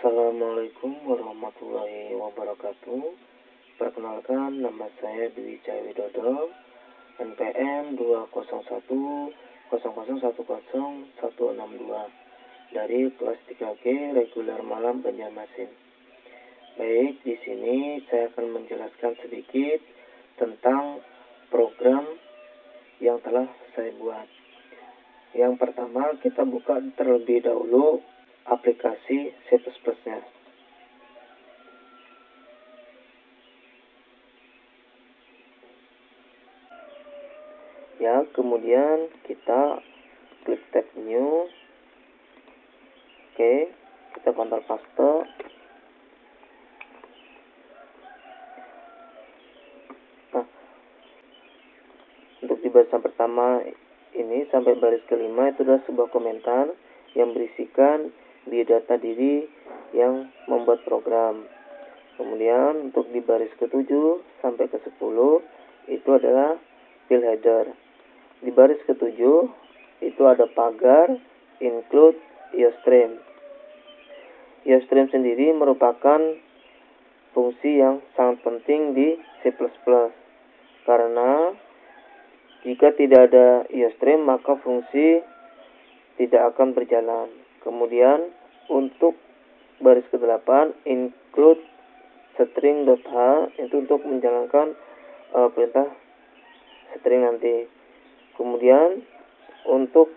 Assalamualaikum warahmatullahi wabarakatuh. Perkenalkan, nama saya Dwi Cahya Widodo, NPM 20100100162 dari kelas 3G reguler Malam Banjarmasin. Baik, di sini saya akan menjelaskan sedikit tentang program yang telah saya buat. Yang pertama, kita buka terlebih dahulu aplikasi C++ nya. Ya, kemudian kita klik tab new. Oke, kita Ctrl paste. Nah, untuk di barisan pertama ini sampai baris kelima itu adalah sebuah komentar yang berisikan biodata diri yang membuat program. Kemudian untuk di baris ke-7 sampai ke-10 itu adalah file header. Di baris ke-7 itu ada pagar include iostream. Iostream sendiri merupakan fungsi yang sangat penting di C++, karena jika tidak ada iostream maka fungsi tidak akan berjalan. Kemudian untuk baris ke-8 include string.h itu untuk menjalankan perintah string nanti. Kemudian untuk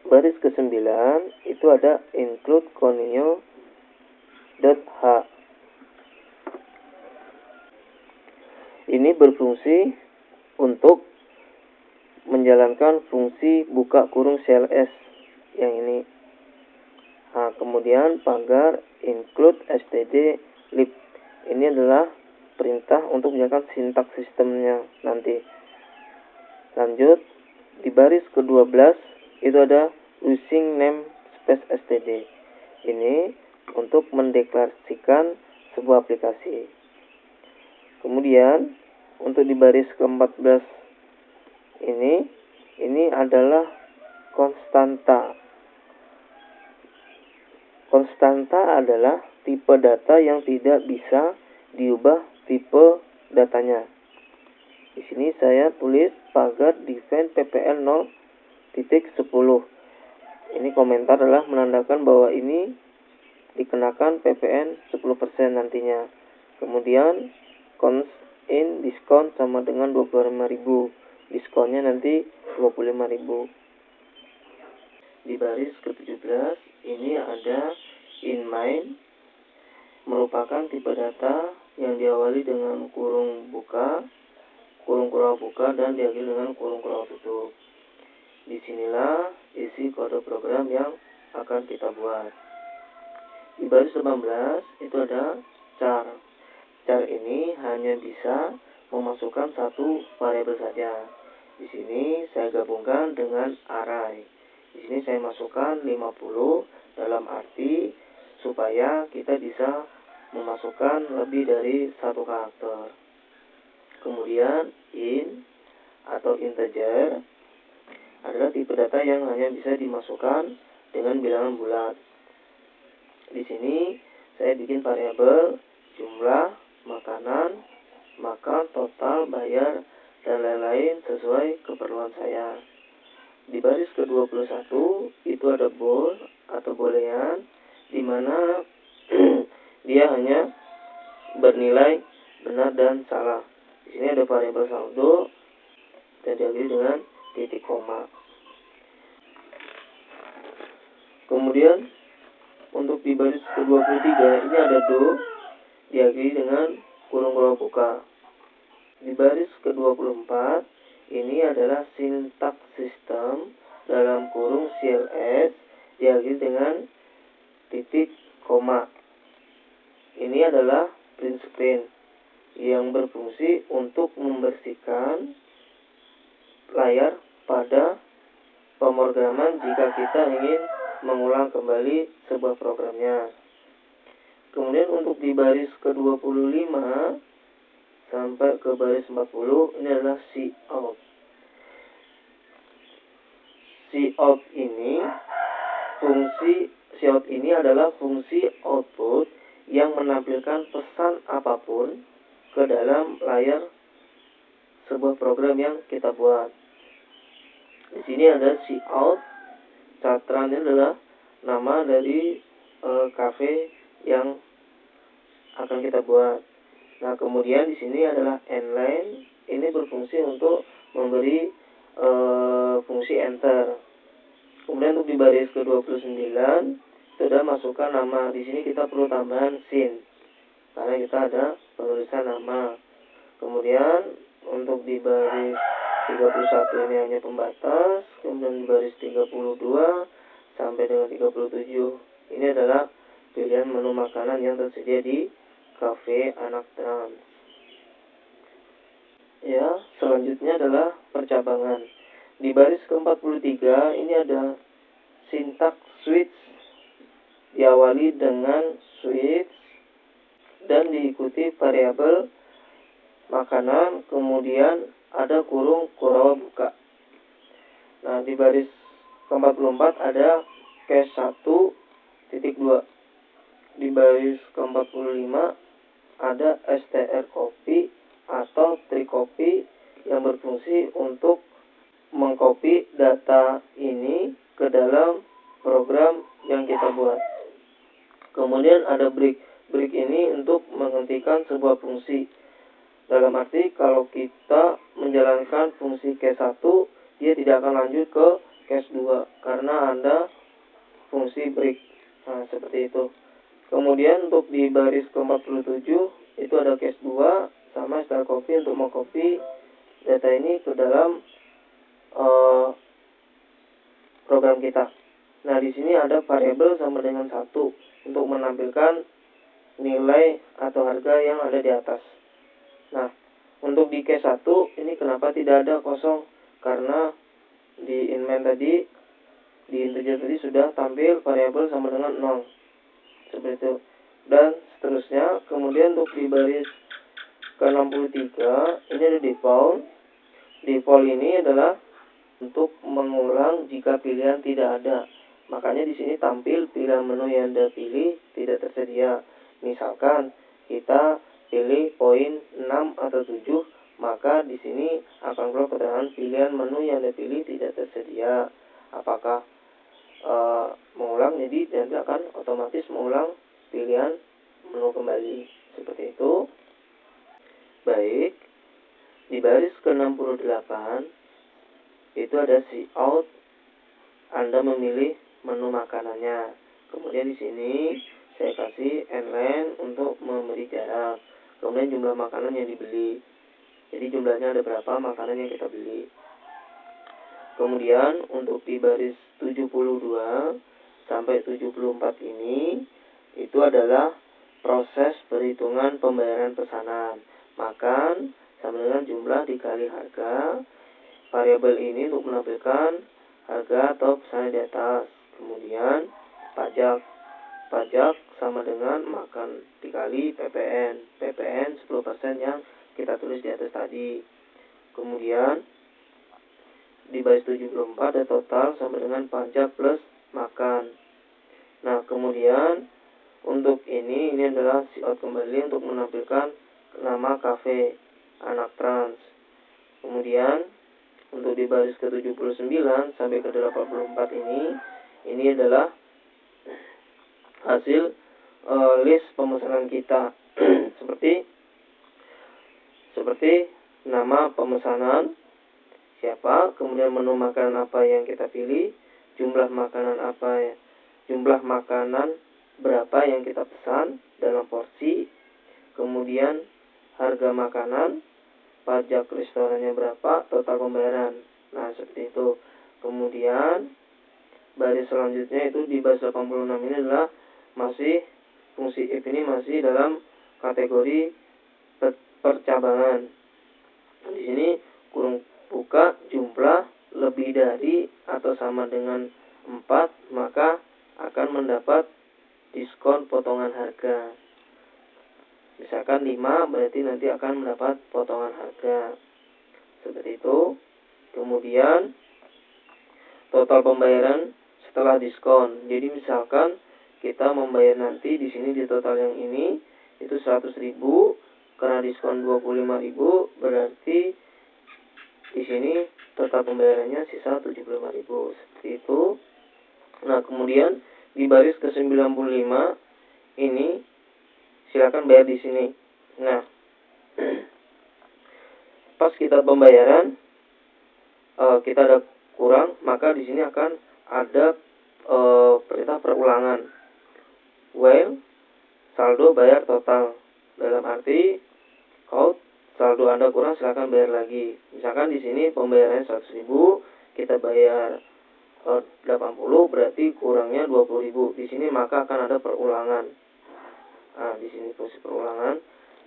baris ke-9 itu ada include conio.h. Ini berfungsi untuk menjalankan fungsi buka kurung CLS yang ini. Nah, kemudian pagar include std_lib. Ini adalah perintah untuk menjalankan sintaks sistemnya nanti. Lanjut, di baris ke-12 itu ada using namespace std. Ini untuk mendeklarasikan sebuah aplikasi. Kemudian untuk di baris ke-14 ini adalah konstanta. Konstanta adalah tipe data yang tidak bisa diubah tipe datanya. Di sini saya tulis pagar define ppl 0.10. Ini komentar adalah menandakan bahwa ini dikenakan ppn 10% nantinya. Kemudian const in diskon sama dengan 25.000. Diskonnya nanti 25.000. Di baris ke-17 ini ada in main, merupakan tipe data yang diawali dengan kurung buka, kurung kurang buka, dan diakhiri dengan kurung kurang tutup. Disinilah isi kode program yang akan kita buat. Di baris 18 itu ada char. Char ini hanya bisa memasukkan satu variabel saja. Di sini saya gabungkan dengan array. Di sini saya masukkan 50 dalam arti supaya kita bisa memasukkan lebih dari satu karakter. Kemudian int atau integer adalah tipe data yang hanya bisa dimasukkan dengan bilangan bulat. Di sini saya bikin variabel jumlah, makanan, makan, total, bayar, dan lain-lain sesuai keperluan saya. Di baris ke-21 itu ada bool atau boolean, di mana dia hanya bernilai benar dan salah. Di sini ada variabel saldo dan diakhiri dengan titik koma. Kemudian untuk di baris ke-23 ini ada do diakhiri dengan kurung kurang buka. Di baris ke-24 ini adalah sintaks sistem dalam kurung CLS diakhiri dengan titik koma. Ini adalah print screen yang berfungsi untuk membersihkan layar pada pemrograman jika kita ingin mengulang kembali sebuah programnya. Kemudian untuk di baris ke-25 sampai ke baris 40 ini adalah cout. Cout ini fungsi cout ini adalah fungsi output yang menampilkan pesan apapun ke dalam layar sebuah program yang kita buat. Di sini ada cout. Catra ini adalah nama dari cafe yang akan kita buat. Nah, kemudian di sini adalah endline. Ini berfungsi untuk memberi fungsi enter. Kemudian untuk di baris ke-29 itu ada masukkan nama. Di sini kita perlu tambahan sin karena kita ada penulisan nama. Kemudian untuk di baris 31 ini hanya pembatas. Kemudian di baris 32 sampai dengan 37 ini adalah pilihan menu makanan yang tersedia di Cafe Anak Trans. Ya, selanjutnya adalah percabangan. Di baris ke-43 ini ada sintak switch diawali dengan switch dan diikuti variabel makanan, kemudian ada kurung Kurawa buka. Nah, di baris ke-44 ada case 1.2. Di baris ke-45 ada str copy atau tricopy yang berfungsi untuk mengcopy data ini ke dalam program yang kita buat. Kemudian ada break. Break ini untuk menghentikan sebuah fungsi. Dalam arti kalau kita menjalankan fungsi case 1, dia tidak akan lanjut ke case 2 karena ada fungsi break. Nah, seperti itu. Kemudian untuk di baris ke-47 itu ada case 2 sama style copy untuk mengcopy data ini ke dalam program kita. Nah, di sini ada variabel sama dengan 1 untuk menampilkan nilai atau harga yang ada di atas. Nah, untuk di case 1 ini kenapa tidak ada kosong? Karena di inline tadi, di integer tadi sudah tampil variabel sama dengan 0. Seperti itu. Dan seterusnya. Kemudian untuk di baris ke-63 ini ada default. Default ini adalah untuk mengulang jika pilihan tidak ada. Makanya di sini tampil pilihan menu yang Anda pilih tidak tersedia. Misalkan kita pilih poin 6 atau 7, maka di sini akan keluar keterangan pilihan menu yang Anda pilih tidak tersedia. Apakah mengulang, jadi nanti akan otomatis mengulang pilihan menu kembali. Seperti itu. Baik. Di baris ke-68 itu ada cout. Anda memilih menu makanannya. Kemudian di sini saya kasih endline untuk memberi jarak. Kemudian jumlah makanan yang dibeli. Jadi jumlahnya ada berapa makanan yang kita beli. Kemudian untuk di baris 72 sampai 74 ini itu adalah proses perhitungan pembayaran pesanan. Makan sama dengan jumlah dikali harga. Variabel ini untuk menampilkan harga atau pesanan di atas. Kemudian pajak. Pajak sama dengan makan dikali PPN. PPN 10% yang kita tulis di atas tadi. Kemudian di baris 74 ada total sama dengan pajak plus makan. Nah, kemudian untuk ini adalah cout kembali untuk menampilkan nama cafe Anak Trans. Kemudian untuk di baris ke-79 sampai ke-84 ini adalah hasil list pemesanan kita. seperti nama pemesanan, siapa, kemudian menu makanan apa yang kita pilih, jumlah makanan berapa yang kita pesan dalam porsi, kemudian harga makanan, pajak restorannya berapa, total pembayaran. Nah, seperti itu. Kemudian baris selanjutnya itu di baris 86 ini adalah masih fungsi if ini masih dalam kategori percabangan. Di sini kurung buka jumlah lebih dari atau sama dengan 4, maka akan mendapat diskon potongan harga. Misalkan 5, berarti nanti akan mendapat potongan harga. Seperti itu. Kemudian total pembayaran setelah diskon. Jadi misalkan kita membayar nanti di sini di total yang ini itu 100.000, karena diskon 25.000 berarti di sini total pembayarannya sisa 75.000 seperti itu. Nah, kemudian di baris ke-95 ini silakan bayar di sini. Nah, pas kita pembayaran kita ada kurang, maka di sini akan ada perintah perulangan. While saldo bayar total, dalam arti kalau saldo Anda kurang silakan bayar lagi. Misalkan di sini pembayarannya 100.000, kita bayar 80, berarti kurangnya 20.000. Di sini maka akan ada perulangan. Nah, di sini fungsi perulangan.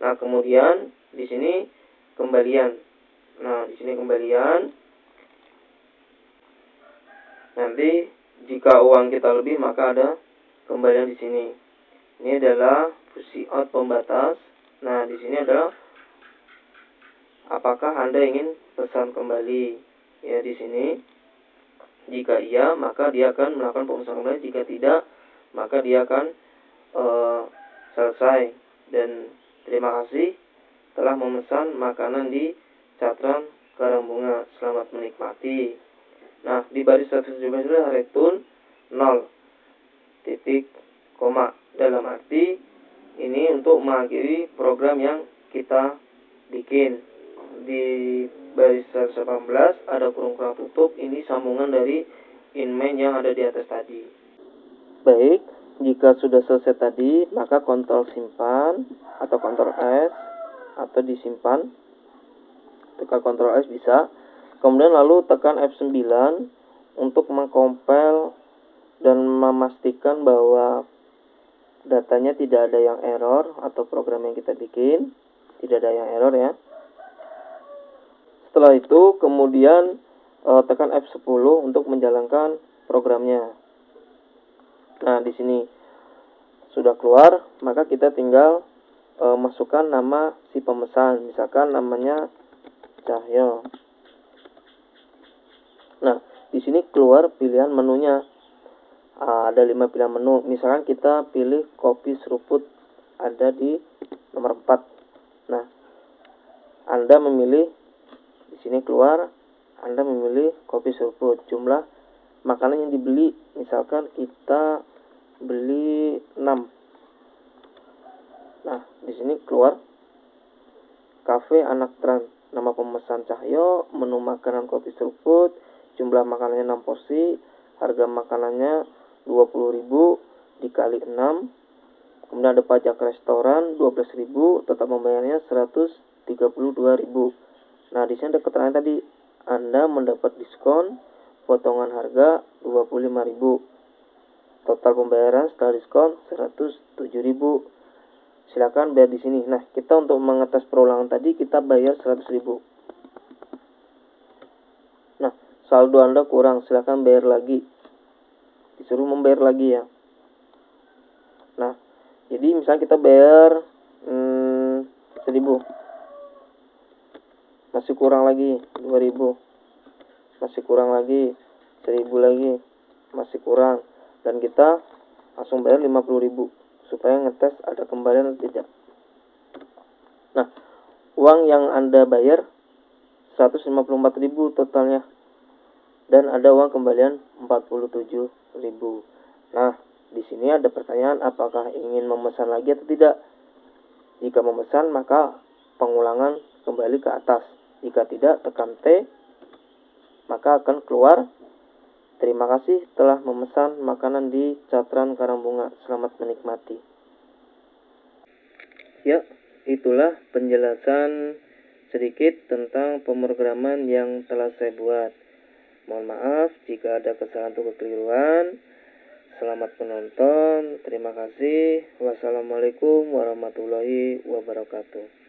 Nah, kemudian di sini kembalian. Nah, di sini kembalian. Nanti jika uang kita lebih maka ada kembalian di sini. Ini adalah fungsi out pembatas. Nah, di sini adalah apakah Anda ingin pesan kembali? Ya, di sini jika iya, maka dia akan melakukan pemesanan kembali. Jika tidak, maka dia akan selesai. Dan terima kasih telah memesan makanan di Catran Karangbunga. Selamat menikmati. Nah, di baris 117 adalah return 0 titik koma. Dalam arti ini untuk mengakhiri program yang kita bikin. Di baris 118 ada kurung-kurung tutup. Ini sambungan dari inmain yang ada di atas tadi. Baik, jika sudah selesai tadi, maka kontrol simpan atau kontrol S atau disimpan. Tekan kontrol S bisa. Kemudian lalu tekan F9 untuk mengcompile dan memastikan bahwa datanya tidak ada yang error atau program yang kita bikin tidak ada yang error ya. Setelah itu kemudian tekan F10 untuk menjalankan programnya. Nah, di sini sudah keluar, maka kita tinggal masukkan nama si pemesan, misalkan namanya Cahyo. Nah, di sini keluar pilihan menunya. Ada 5 pilihan menu. Misalkan kita pilih kopi seruput, ada di nomor 4. Nah, Anda memilih di sini keluar, Anda memilih kopi seruput. Jumlah makanan yang dibeli, misalkan kita beli 6. Nah, di sini keluar Cafe Anak Tran, nama pemesan Cahyo, menu makanan kopi seruput, jumlah makanannya 6 porsi, harga makanannya 20.000 dikali 6. Kemudian ada pajak restoran 12.000, total pembayarannya 132.000. Nah, di sini ada keterangan tadi, Anda mendapat diskon potongan harga 25.000. Total pembayaran setelah diskon 107.000. Silakan bayar di sini. Nah, kita untuk mengetes perulangan tadi kita bayar 100.000. Nah, saldo Anda kurang, silakan bayar lagi. Disuruh membayar lagi ya. Nah, jadi misalnya kita bayar 1.000, masih kurang lagi 2.000, masih kurang lagi 1.000 lagi, masih kurang, dan kita langsung bayar 50.000 supaya ngetes ada kembalian atau tidak. Nah, uang yang Anda bayar 154.000 totalnya, dan ada uang kembalian 47.000. Nah, di sini ada pertanyaan, apakah ingin memesan lagi atau tidak? Jika memesan, maka pengulangan kembali ke atas. Jika tidak, tekan T, maka akan keluar, terima kasih telah memesan makanan di Catran Karangbunga. Selamat menikmati. Ya, itulah penjelasan sedikit tentang pemrograman yang telah saya buat. Mohon maaf jika ada kesalahan atau kekeliruan. Selamat menonton. Terima kasih. Wassalamualaikum warahmatullahi wabarakatuh.